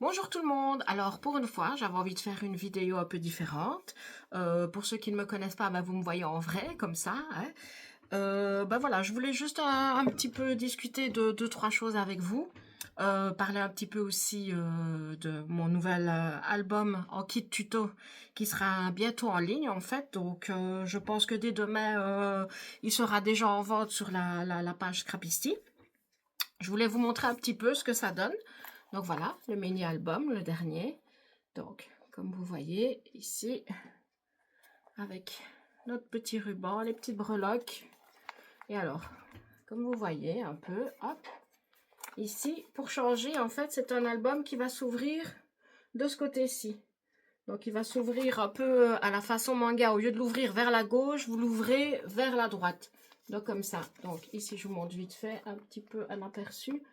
Bonjour tout le monde. Alors pour une fois, j'avais envie de faire une vidéo un peu différente. Pour ceux qui ne me connaissent pas, bah, vous me voyez en vrai comme ça, hein. Bah voilà, je voulais juste un petit peu discuter de deux, trois choses avec vous. Parler un petit peu aussi de mon nouvel album en kit tuto qui sera bientôt en ligne en fait. Donc je pense que dès demain, il sera déjà en vente sur la page Scrapisty. Je voulais vous montrer un petit peu ce que ça donne. Donc voilà, le mini-album, le dernier. Donc, comme vous voyez ici, avec notre petit ruban, les petites breloques. Et alors, comme vous voyez un peu, hop, ici, pour changer, en fait, c'est un album qui va s'ouvrir de ce côté-ci. Donc, il va s'ouvrir un peu à la façon manga. Au lieu de l'ouvrir vers la gauche, vous l'ouvrez vers la droite. Donc, comme ça. Donc, ici, je vous montre vite fait un petit peu un aperçu.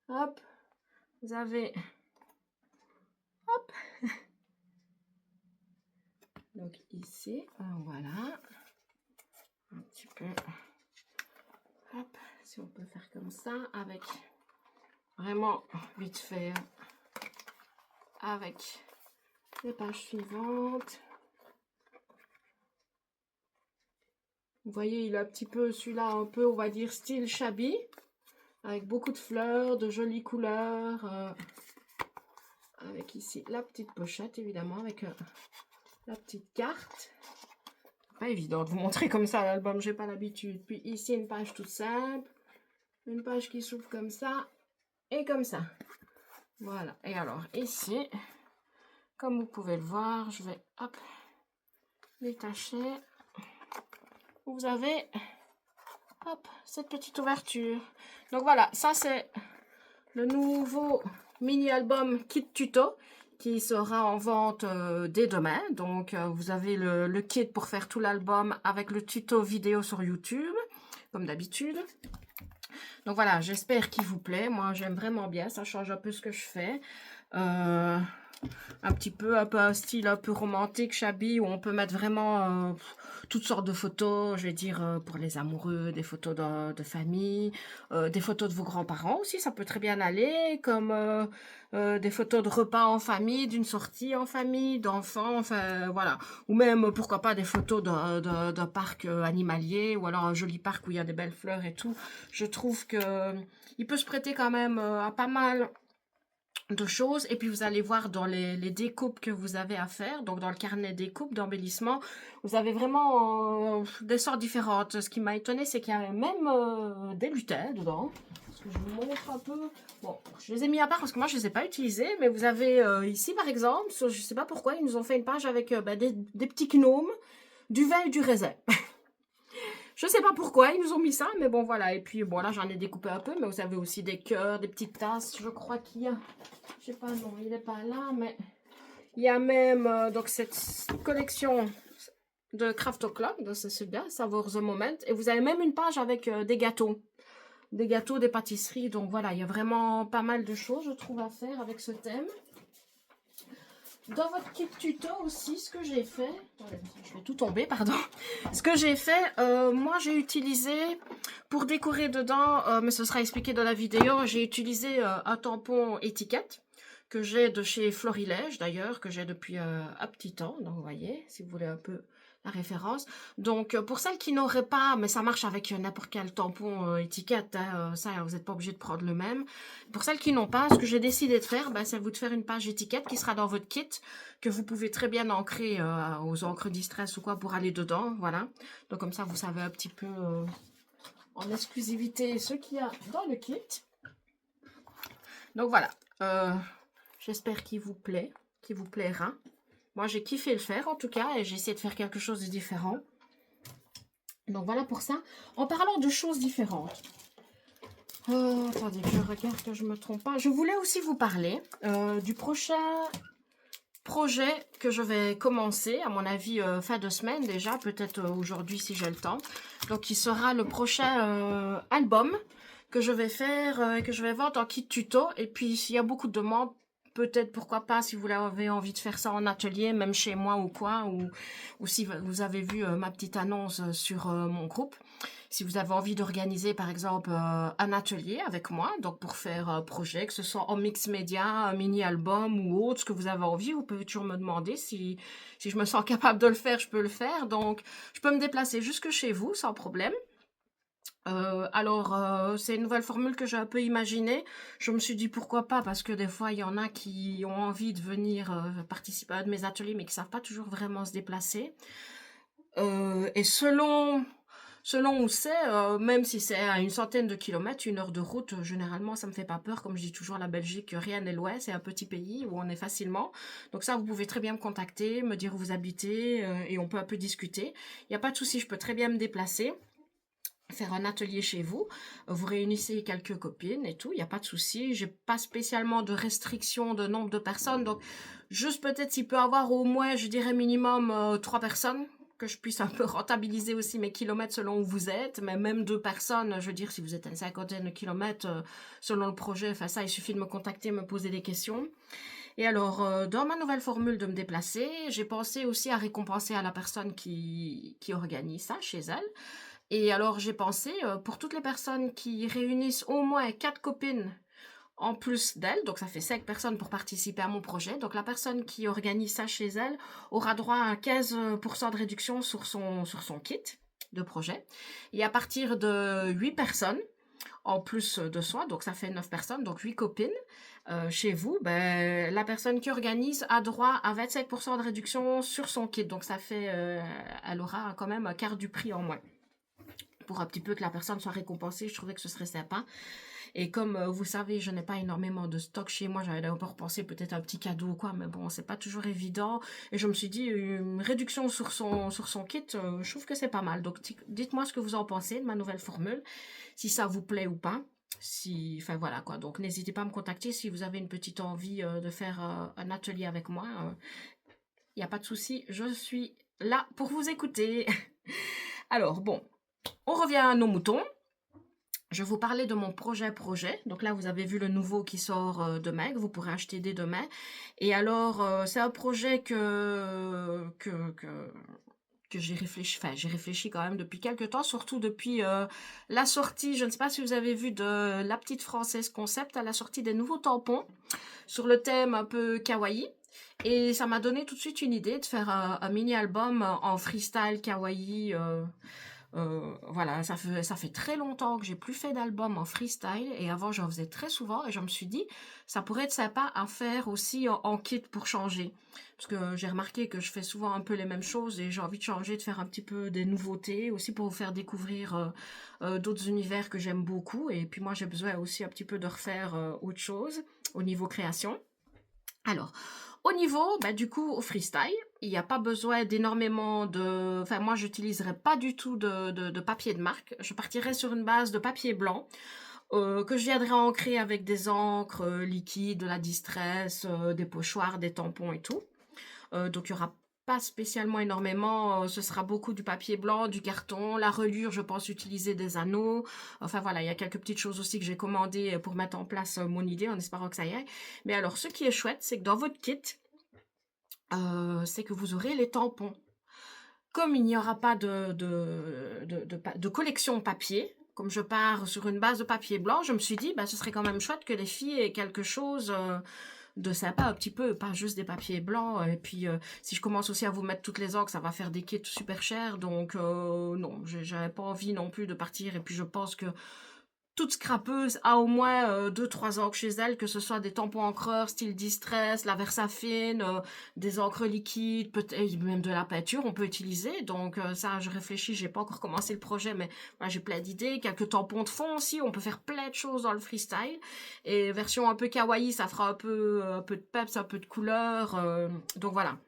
Hop, vous avez... Hop. Donc ici, voilà. Un petit peu. Hop, si on peut faire comme ça, avec vraiment vite fait, avec les pages suivantes. Vous voyez, il a un petit peu celui-là, un peu, on va dire, style shabby, avec beaucoup de fleurs, de jolies couleurs. Avec ici la petite pochette, évidemment, avec la petite carte. Pas évident de vous montrer comme ça l'album, j'ai pas l'habitude. Puis ici, une page toute simple. Une page qui s'ouvre comme ça et comme ça. Voilà. Et alors, ici, comme vous pouvez le voir, je vais, hop, détacher. Vous avez, hop, cette petite ouverture. Donc voilà, ça c'est le nouveau mini-album Kit Tuto qui sera en vente dès demain. Donc vous avez le kit pour faire tout l'album avec le tuto vidéo sur YouTube, comme d'habitude. Donc voilà, j'espère qu'il vous plaît. Moi, j'aime vraiment bien. Ça change un peu ce que je fais. Un peu un style un peu romantique, shabby, où on peut mettre vraiment toutes sortes de photos, je vais dire pour les amoureux, des photos de famille, des photos de vos grands-parents aussi, ça peut très bien aller, comme des photos de repas en famille, d'une sortie en famille, d'enfants, enfin voilà. Ou même, pourquoi pas, des photos d'un parc animalier, ou alors un joli parc où il y a des belles fleurs et tout. Je trouve que il peut se prêter quand même à pas mal de choses. Et puis vous allez voir dans les découpes que vous avez à faire, donc dans le carnet découpe d'embellissement, vous avez vraiment des sortes différentes. Ce qui m'a étonné, c'est qu'il y avait même des lutins dedans. Parce que je vous montre un peu. Bon, je les ai mis à part parce que moi je les ai pas utilisés, mais vous avez ici par exemple, je sais pas pourquoi, ils nous ont fait une page avec des petits gnomes, du vin et du raisin. Je sais pas pourquoi ils nous ont mis ça, mais bon voilà. Et puis bon là j'en ai découpé un peu, mais vous avez aussi des cœurs, des petites tasses. Je crois qu'il y a, je sais pas, non, il n'est pas là, mais il y a même donc cette collection de Craft Club, c'est celui-là, Savor the Moment. Et vous avez même une page avec des gâteaux, des pâtisseries. Donc voilà, il y a vraiment pas mal de choses, je trouve, à faire avec ce thème. Dans votre kit tuto aussi, ce que j'ai fait, je vais tout tomber, pardon. Ce que j'ai fait, moi j'ai utilisé, pour décorer dedans, mais ce sera expliqué dans la vidéo, j'ai utilisé un tampon étiquette que j'ai de chez Florilège d'ailleurs, que j'ai depuis un petit temps. Donc vous voyez, si vous voulez un peu la référence. Donc pour celles qui n'auraient pas, mais ça marche avec n'importe quel tampon étiquette, hein, ça vous n'êtes pas obligé de prendre le même. Pour celles qui n'ont pas, ce que j'ai décidé de faire, c'est vous de faire une page étiquette qui sera dans votre kit, que vous pouvez très bien ancrer aux encres Distress ou quoi pour aller dedans, voilà. Donc comme ça vous savez un petit peu en exclusivité ce qu'il y a dans le kit. Donc voilà, j'espère qu'il vous plaît, qu'il vous plaira. Moi, j'ai kiffé le faire, en tout cas, et j'ai essayé de faire quelque chose de différent. Donc, voilà pour ça. En parlant de choses différentes. Attendez, je regarde que je ne me trompe pas. Je voulais aussi vous parler du prochain projet que je vais commencer, à mon avis, fin de semaine déjà, peut-être aujourd'hui si j'ai le temps. Donc, il sera le prochain album que je vais faire, que je vais vendre en kit tuto. Et puis, s'il y a beaucoup de demandes, peut-être, pourquoi pas, si vous avez envie de faire ça en atelier, même chez moi ou quoi, ou si vous avez vu ma petite annonce sur mon groupe. Si vous avez envie d'organiser, par exemple, un atelier avec moi, donc pour faire un projet, que ce soit en mix média, un mini-album ou autre, ce que vous avez envie, vous pouvez toujours me demander si je me sens capable de le faire, je peux le faire. Donc, je peux me déplacer jusque chez vous sans problème. C'est une nouvelle formule que j'ai un peu imaginée. Je me suis dit pourquoi pas, parce que des fois, il y en a qui ont envie de venir participer à un de mes ateliers, mais qui savent pas toujours vraiment se déplacer. Et selon où c'est, même si c'est à une centaine de kilomètres, 1 heure de route, généralement, ça me fait pas peur. Comme je dis toujours, la Belgique, rien n'est loin, c'est un petit pays où on est facilement. Donc ça, vous pouvez très bien me contacter, me dire où vous habitez, et on peut un peu discuter. Il n'y a pas de souci, je peux très bien me déplacer, faire un atelier chez vous, vous réunissez quelques copines et tout, il n'y a pas de souci. J'ai pas spécialement de restriction de nombre de personnes, donc juste peut-être s'il peut avoir au moins, je dirais minimum 3 personnes, que je puisse un peu rentabiliser aussi mes kilomètres selon où vous êtes, mais même 2 personnes, je veux dire, si vous êtes à une cinquantaine de kilomètres, selon le projet, enfin ça, il suffit de me contacter, me poser des questions. Et alors, dans ma nouvelle formule de me déplacer, j'ai pensé aussi à récompenser à la personne qui organise ça chez elle. Et alors, j'ai pensé, pour toutes les personnes qui réunissent au moins 4 copines en plus d'elle, donc ça fait 5 personnes pour participer à mon projet. Donc la personne qui organise ça chez elle aura droit à 15% de réduction sur son kit de projet. Et à partir de 8 personnes, en plus de soi, donc ça fait 9 personnes, donc 8 copines, chez vous, ben, la personne qui organise a droit à 25% de réduction sur son kit. Donc ça fait, elle aura quand même un quart du prix en moins pour un petit peu que la personne soit récompensée. Je trouvais que ce serait sympa. Et comme vous savez, je n'ai pas énormément de stock chez moi, j'avais d'abord pensé peut-être un petit cadeau ou quoi, mais bon, c'est pas toujours évident. Et je me suis dit, une réduction sur son kit, je trouve que c'est pas mal. Donc dites-moi ce que vous en pensez de ma nouvelle formule, si ça vous plaît ou pas. Enfin voilà quoi. Donc n'hésitez pas à me contacter si vous avez une petite envie de faire un atelier avec moi. Il n'y a pas de souci, je suis là pour vous écouter. Alors bon, on revient à nos moutons. Je vous parlais de mon projet. Donc là, vous avez vu le nouveau qui sort demain, que vous pourrez acheter dès demain. Et alors, c'est un projet que j'ai réfléchi, enfin, j'ai réfléchi quand même depuis quelques temps, surtout depuis la sortie, je ne sais pas si vous avez vu de La Petite Française Concept, à la sortie des nouveaux tampons, sur le thème un peu kawaii. Et ça m'a donné tout de suite une idée de faire un mini-album en freestyle kawaii. Voilà, ça fait très longtemps que j'ai plus fait d'album en freestyle et avant j'en faisais très souvent et je me suis dit ça pourrait être sympa à faire aussi en kit pour changer parce que j'ai remarqué que je fais souvent un peu les mêmes choses et j'ai envie de changer, de faire un petit peu des nouveautés aussi pour vous faire découvrir d'autres univers que j'aime beaucoup et puis moi j'ai besoin aussi un petit peu de refaire autre chose au niveau création. Alors, au niveau, bah, du coup, au freestyle, il n'y a pas besoin d'énormément de... Enfin, moi, j'utiliserai pas du tout de papier de marque. Je partirai sur une base de papier blanc que je viendrai ancrer avec des encres liquides, de la distress, des pochoirs, des tampons et tout. Donc, il y aura pas spécialement énormément, ce sera beaucoup du papier blanc, du carton, la reliure, je pense utiliser des anneaux. Enfin voilà, il y a quelques petites choses aussi que j'ai commandées pour mettre en place mon idée en espérant que ça y aille. Mais alors, ce qui est chouette, c'est que dans votre kit, c'est que vous aurez les tampons. Comme il n'y aura pas de collection papier, comme je pars sur une base de papier blanc, je me suis dit, bah, ce serait quand même chouette que les filles aient quelque chose de sympa, un petit peu, pas juste des papiers blancs. Et puis, si je commence aussi à vous mettre toutes les encres, ça va faire des kits super chers. Donc, non, j'avais pas envie non plus de partir. Et puis, je pense que toute scrapeuse a au moins 2-3 encres chez elle, que ce soit des tampons encreurs, style distress, la Versafine, des encres liquides, peut-être même de la peinture, on peut utiliser. Donc ça, je réfléchis, j'ai pas encore commencé le projet, mais voilà, j'ai plein d'idées. Quelques tampons de fond aussi, on peut faire plein de choses dans le freestyle. Et version un peu kawaii, ça fera un peu de peps, un peu de couleur. Donc voilà.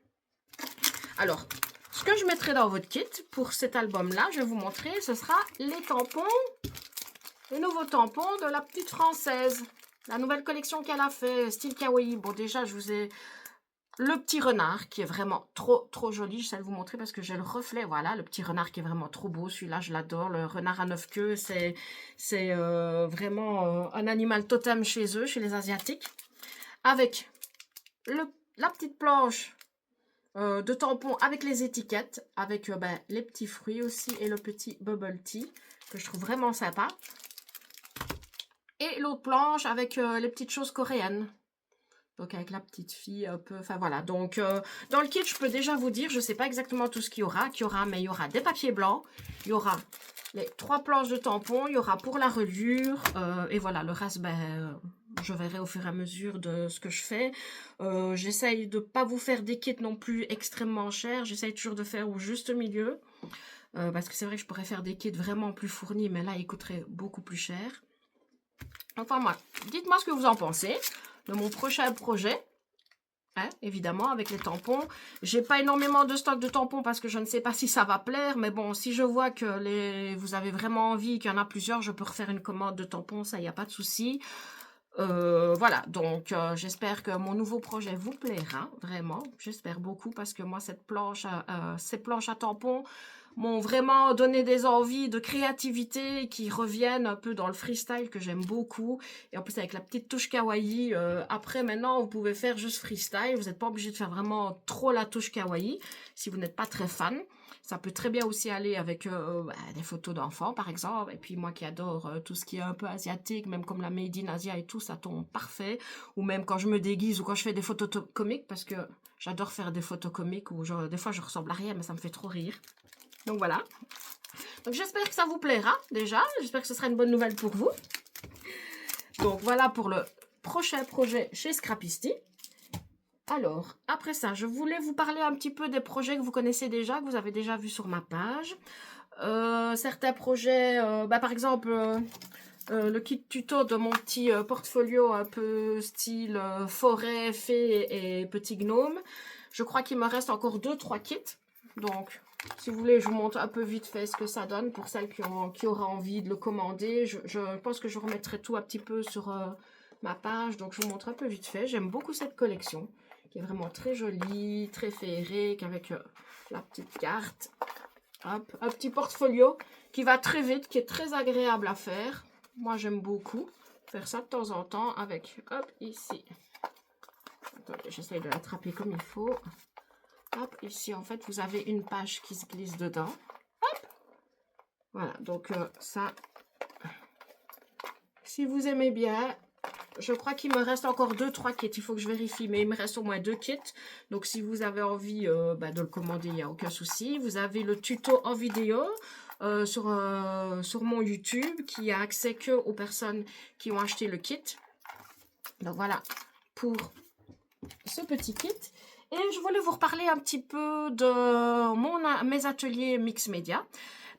Alors, ce que je mettrai dans votre kit pour cet album-là, je vais vous montrer, ce sera les tampons. Le nouveau tampon de La Petite Française. La nouvelle collection qu'elle a fait, style kawaii. Bon, déjà, je vous ai le petit renard qui est vraiment trop, trop joli. Je sais le vous montrer parce que j'ai le reflet. Voilà, le petit renard qui est vraiment trop beau. Celui-là, je l'adore. Le renard à 9 queues, c'est vraiment un animal totem chez eux, chez les Asiatiques. Avec la petite planche de tampons avec les étiquettes, avec ben, les petits fruits aussi et le petit bubble tea. que je trouve vraiment sympa. Et l'autre planche avec les petites choses coréennes. Donc avec la petite fille un peu, enfin voilà. Donc dans le kit, je peux déjà vous dire, je ne sais pas exactement tout ce qu'il y aura, mais il y aura des papiers blancs, il y aura les 3 planches de tampons, il y aura pour la reliure, et voilà, le reste, ben, je verrai au fur et à mesure de ce que je fais. J'essaye de ne pas vous faire des kits non plus extrêmement chers, j'essaye toujours de faire au juste milieu, parce que c'est vrai que je pourrais faire des kits vraiment plus fournis, mais là, ils coûteraient beaucoup plus cher. Enfin, moi, dites-moi ce que vous en pensez de mon prochain projet. Hein, évidemment, avec les tampons. J'ai pas énormément de stock de tampons parce que je ne sais pas si ça va plaire. Mais bon, si je vois que vous avez vraiment envie, qu'il y en a plusieurs, je peux refaire une commande de tampons. Ça, il n'y a pas de souci. Voilà, donc j'espère que mon nouveau projet vous plaira. Vraiment, j'espère beaucoup parce que moi, ces planches à tampons m'ont vraiment donné des envies de créativité qui reviennent un peu dans le freestyle que j'aime beaucoup. Et en plus, avec la petite touche kawaii, après, maintenant, vous pouvez faire juste freestyle. Vous n'êtes pas obligé de faire vraiment trop la touche kawaii si vous n'êtes pas très fan. Ça peut très bien aussi aller avec des photos d'enfants, par exemple. Et puis, moi qui adore tout ce qui est un peu asiatique, même comme la Made in Asia et tout, ça tombe parfait. Ou même quand je me déguise ou quand je fais des photos comiques, parce que j'adore faire des photos comiques où des fois, je ressemble à rien, mais ça me fait trop rire. Donc voilà. Donc j'espère que ça vous plaira déjà. J'espère que ce sera une bonne nouvelle pour vous. Donc voilà pour le prochain projet chez Scrapisty. Alors, après ça, je voulais vous parler un petit peu des projets que vous connaissez déjà, que vous avez déjà vus sur ma page. Certains projets, par exemple, le kit tuto de mon petit portfolio un peu style forêt, fée et petit gnome. Je crois qu'il me reste encore 2-3 kits. Donc, si vous voulez, je vous montre un peu vite fait ce que ça donne pour celles qui aura envie de le commander. Je pense que je remettrai tout un petit peu sur ma page. Donc, je vous montre un peu vite fait. J'aime beaucoup cette collection qui est vraiment très jolie, très féerique avec la petite carte. Hop, un petit portfolio qui va très vite, qui est très agréable à faire. Moi, j'aime beaucoup faire ça de temps en temps avec, hop, ici. Attendez, j'essaye de l'attraper comme il faut. Hop, ici, en fait, vous avez une page qui se glisse dedans. Hop. Voilà, donc ça, si vous aimez bien, je crois qu'il me reste encore 2-3 kits. Il faut que je vérifie, mais il me reste au moins 2 kits. Donc, si vous avez envie de le commander, il n'y a aucun souci. Vous avez le tuto en vidéo sur mon YouTube qui a accès que aux personnes qui ont acheté le kit. Donc, voilà pour ce petit kit. Et je voulais vous reparler un petit peu de mes ateliers mix média.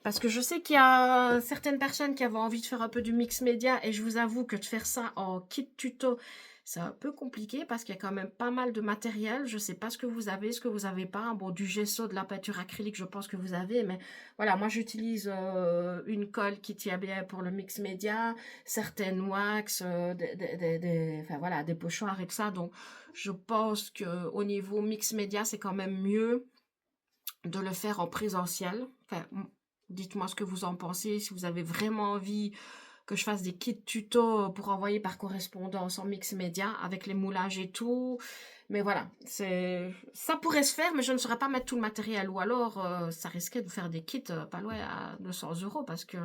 Parce que je sais qu'il y a certaines personnes qui avaient envie de faire un peu du mix média. Et je vous avoue que de faire ça en kit tuto, c'est un peu compliqué. Parce qu'il y a quand même pas mal de matériel. Je ne sais pas ce que vous avez, ce que vous n'avez pas. Bon, du gesso, de la peinture acrylique, je pense que vous avez. Mais voilà, moi j'utilise une colle qui tient bien pour le mix média. Certaines wax, enfin, voilà, des pochoirs et tout ça. Donc je pense qu'au niveau mix média, c'est quand même mieux de le faire en présentiel. Enfin, dites-moi ce que vous en pensez, si vous avez vraiment envie que je fasse des kits tuto pour envoyer par correspondance en mix média avec les moulages et tout. Mais voilà, ça pourrait se faire, mais je ne saurais pas mettre tout le matériel. Ou alors, ça risquait de faire des kits pas loin à 200 € parce que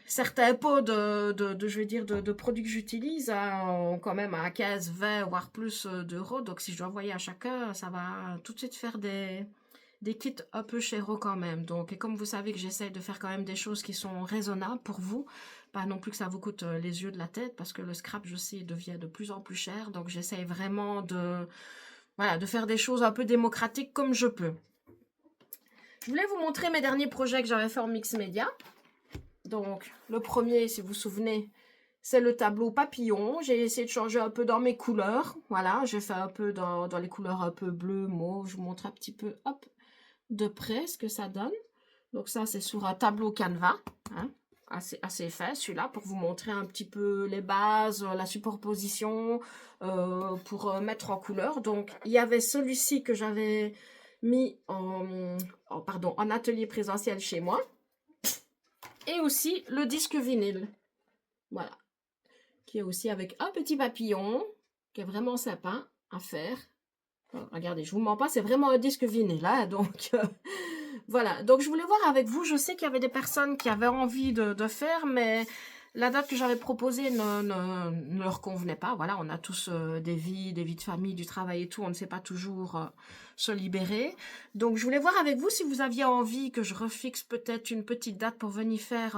certains pots de produits que j'utilise ont quand même à 15, 20, voire plus d'euros. Donc, si je dois envoyer à chacun, ça va tout de suite faire des kits un peu chers quand même. Donc, et comme vous savez que j'essaie de faire quand même des choses qui sont raisonnables pour vous, pas non plus que ça vous coûte les yeux de la tête, parce que le scrap, je sais, devient de plus en plus cher. Donc, j'essaie vraiment de faire des choses un peu démocratiques comme je peux. Je voulais vous montrer mes derniers projets que j'avais fait en mix média. Donc, le premier, si vous vous souvenez, c'est le tableau papillon. J'ai essayé de changer un peu dans mes couleurs. Voilà, j'ai fait un peu dans les couleurs un peu bleu, mauve. Je vous montre un petit peu, hop, de près ce que ça donne. Donc ça, c'est sur un tableau canevas. Hein, assez fait, celui-là, pour vous montrer un petit peu les bases, la superposition, pour mettre en couleur. Donc, il y avait celui-ci que j'avais mis en atelier présentiel chez moi. Et aussi le disque vinyle. Voilà. Qui est aussi avec un petit papillon. Qui est vraiment sympa à faire. Alors, regardez, je vous mens pas, c'est vraiment un disque vinyle. Hein, donc, Voilà, donc je voulais voir avec vous, je sais qu'il y avait des personnes qui avaient envie de faire, mais la date que j'avais proposée ne leur convenait pas. Voilà, on a tous des vies de famille, du travail et tout, on ne sait pas toujours se libérer. Donc je voulais voir avec vous si vous aviez envie que je refixe peut-être une petite date pour venir faire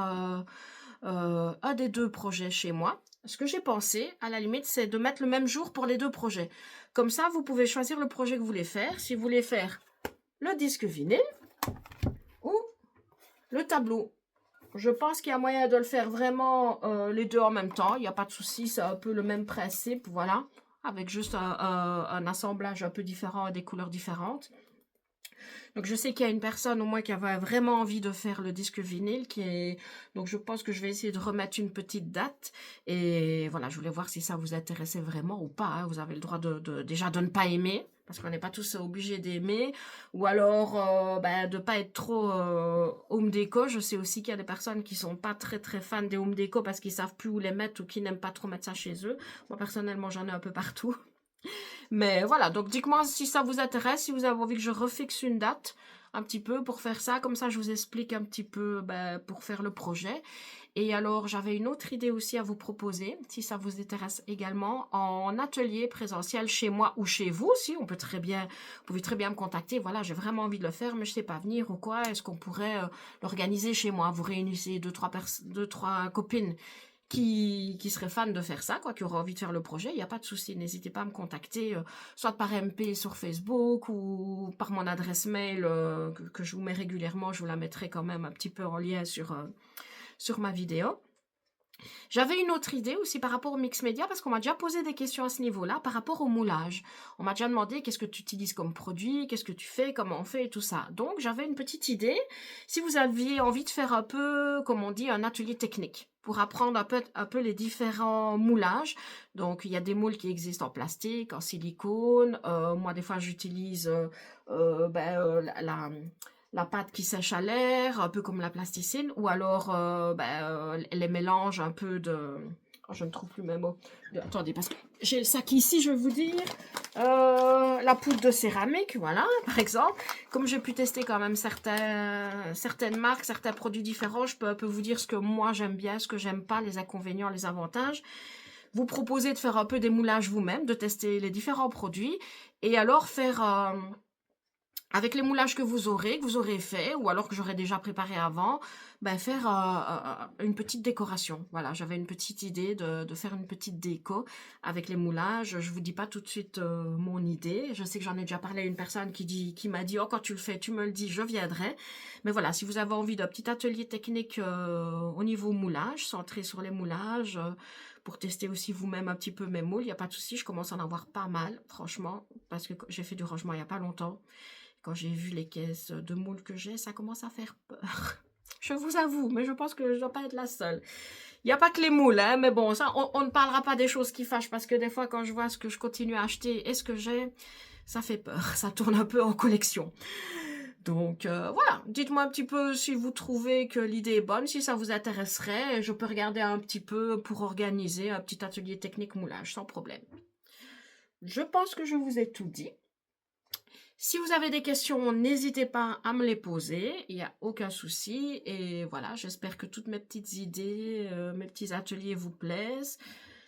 un des deux projets chez moi. Ce que j'ai pensé, à la limite, c'est de mettre le même jour pour les deux projets. Comme ça, vous pouvez choisir le projet que vous voulez faire. Si vous voulez faire le disque vinyle ou le tableau. Je pense qu'il y a moyen de le faire vraiment les deux en même temps. Il n'y a pas de souci, c'est un peu le même principe, voilà. Avec juste un assemblage un peu différent et des couleurs différentes. Donc je sais qu'il y a une personne au moins qui avait vraiment envie de faire le disque vinyle. Donc je pense que je vais essayer de remettre une petite date. Et voilà, je voulais voir si ça vous intéressait vraiment ou pas, hein. Vous avez le droit déjà de ne pas aimer, parce qu'on n'est pas tous obligés d'aimer, ou alors de pas être trop home déco. Je sais aussi qu'il y a des personnes qui sont pas très très fans des home déco parce qu'ils savent plus où les mettre ou qui n'aiment pas trop mettre ça chez eux. Moi personnellement j'en ai un peu partout. Mais voilà, donc dites-moi si ça vous intéresse, si vous avez envie que je refixe une date un petit peu pour faire ça. Comme ça, je vous explique un petit peu pour faire le projet. Et alors, j'avais une autre idée aussi à vous proposer, si ça vous intéresse également, en atelier présentiel chez moi ou chez vous aussi. Vous pouvez très bien me contacter. Voilà, j'ai vraiment envie de le faire, mais je sais pas venir ou quoi. Est-ce qu'on pourrait l'organiser chez moi? Vous réunissez deux, trois copines qui seraient fans de faire ça, quoi, qui auraient envie de faire le projet, il n'y a pas de souci. N'hésitez pas à me contacter, soit par MP sur Facebook ou par mon adresse mail que je vous mets régulièrement. Je vous la mettrai quand même un petit peu en lien sur ma vidéo. J'avais une autre idée aussi par rapport au mix média, parce qu'on m'a déjà posé des questions à ce niveau-là, par rapport au moulage. On m'a déjà demandé qu'est-ce que tu utilises comme produit, qu'est-ce que tu fais, comment on fait et tout ça. Donc j'avais une petite idée, si vous aviez envie de faire un peu, comme on dit, un atelier technique, pour apprendre un peu les différents moulages. Donc il y a des moules qui existent en plastique, en silicone. Moi des fois j'utilise la pâte qui sèche à l'air, un peu comme la plasticine, ou alors les mélanges un peu de... Oh, je ne trouve plus mes mots. Attendez, parce que j'ai le sac ici, je vais vous dire. La poudre de céramique, voilà, par exemple. Comme j'ai pu tester quand même certaines marques, certains produits différents, je peux un peu vous dire ce que moi j'aime bien, ce que j'aime pas, les inconvénients, les avantages. Vous proposez de faire un peu des moulages vous-même, de tester les différents produits, et alors faire... avec les moulages que vous aurez fait, ou alors que j'aurais déjà préparé avant, faire une petite décoration. Voilà, j'avais une petite idée de faire une petite déco avec les moulages. Je vous dis pas tout de suite mon idée. Je sais que j'en ai déjà parlé à une personne qui m'a dit « Oh, quand tu le fais, tu me le dis, je viendrai. » Mais voilà, si vous avez envie d'un petit atelier technique au niveau moulage, centré sur les moulages, pour tester aussi vous-même un petit peu mes moules, il n'y a pas de souci, je commence à en avoir pas mal, franchement, parce que j'ai fait du rangement il n'y a pas longtemps. Quand j'ai vu les caisses de moules que j'ai, ça commence à faire peur. Je vous avoue, mais je pense que je ne dois pas être la seule. Il n'y a pas que les moules, hein, mais bon, ça, on ne parlera pas des choses qui fâchent, parce que des fois, quand je vois ce que je continue à acheter et ce que j'ai, ça fait peur. Ça tourne un peu en collection. Donc voilà, dites-moi un petit peu si vous trouvez que l'idée est bonne, si ça vous intéresserait. Je peux regarder un petit peu pour organiser un petit atelier technique moulage, sans problème. Je pense que je vous ai tout dit. Si vous avez des questions, n'hésitez pas à me les poser, il n'y a aucun souci. Et voilà, j'espère que toutes mes petites idées, mes petits ateliers vous plaisent,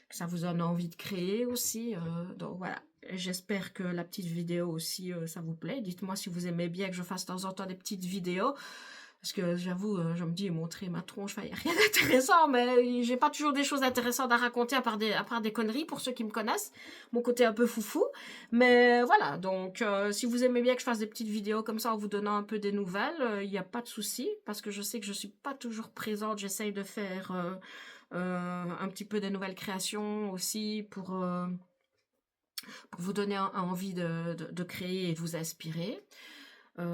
que ça vous donne envie de créer aussi. Donc voilà, j'espère que la petite vidéo aussi, ça vous plaît. Dites-moi si vous aimez bien que je fasse de temps en temps des petites vidéos. Parce que j'avoue, je me dis, montrer ma tronche, il n'y a rien d'intéressant, mais j'ai pas toujours des choses intéressantes à raconter à part des conneries pour ceux qui me connaissent. Mon côté un peu foufou. Mais voilà, donc si vous aimez bien que je fasse des petites vidéos comme ça en vous donnant un peu des nouvelles, il n'y a pas de souci. Parce que je sais que je suis pas toujours présente, j'essaye de faire un petit peu des nouvelles créations aussi pour vous donner envie de créer et de vous inspirer.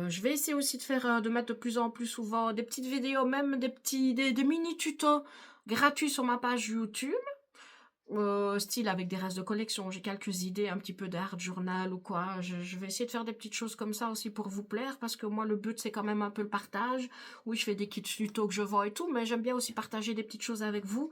Je vais essayer aussi de mettre de plus en plus souvent des petites vidéos, même des mini tutos gratuits sur ma page YouTube. style avec des restes de collection. J'ai quelques idées, un petit peu d'art journal ou quoi. Je vais essayer de faire des petites choses comme ça aussi pour vous plaire, parce que moi, le but, c'est quand même un peu le partage. Oui, je fais des kits tutos que je vends et tout, mais j'aime bien aussi partager des petites choses avec vous.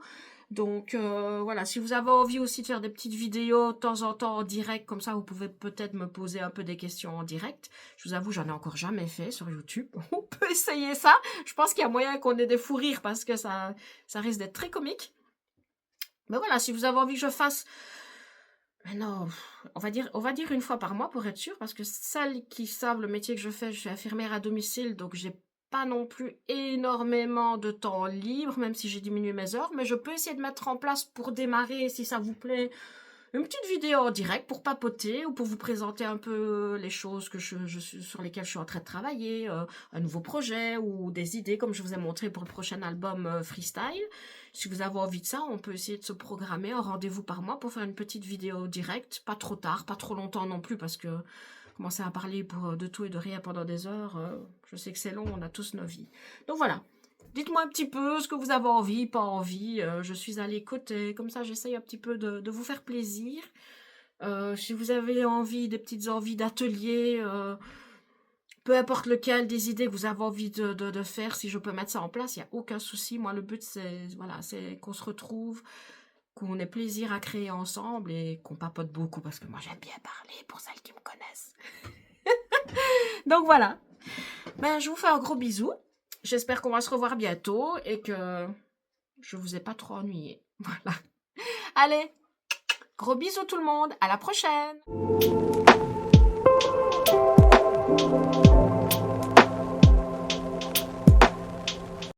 Donc, voilà, si vous avez envie aussi de faire des petites vidéos de temps en temps en direct, comme ça, vous pouvez peut-être me poser un peu des questions en direct. Je vous avoue, j'en ai encore jamais fait sur YouTube. On peut essayer ça. Je pense qu'il y a moyen qu'on ait des fous rires, parce que ça risque d'être très comique. Mais voilà, si vous avez envie que je fasse... Mais non, on va dire une fois par mois pour être sûr, parce que celles qui savent le métier que je suis infirmière à domicile, donc j'ai pas non plus énormément de temps libre, même si j'ai diminué mes heures, mais je peux essayer de mettre en place pour démarrer, si ça vous plaît, une petite vidéo en direct pour papoter ou pour vous présenter un peu les choses que sur lesquelles je suis en train de travailler, un nouveau projet ou des idées comme je vous ai montré pour le prochain album Freestyle. Si vous avez envie de ça, on peut essayer de se programmer un rendez-vous par mois pour faire une petite vidéo directe, pas trop tard, pas trop longtemps non plus, parce que commencer à parler de tout et de rien pendant des heures, je sais que c'est long, on a tous nos vies. Donc voilà. Dites-moi un petit peu ce que vous avez envie, pas envie. Je suis à l'écoute et comme ça, j'essaye un petit peu de vous faire plaisir. Si vous avez envie, des petites envies d'atelier, peu importe lequel, des idées que vous avez envie de faire, si je peux mettre ça en place, il n'y a aucun souci. Moi, le but, c'est voilà, c'est qu'on se retrouve, qu'on ait plaisir à créer ensemble et qu'on papote beaucoup, parce que moi, j'aime bien parler pour celles qui me connaissent. Donc voilà. Ben, je vous fais un gros bisou. J'espère qu'on va se revoir bientôt et que je vous ai pas trop ennuyé. Voilà. Allez, gros bisous tout le monde. À la prochaine.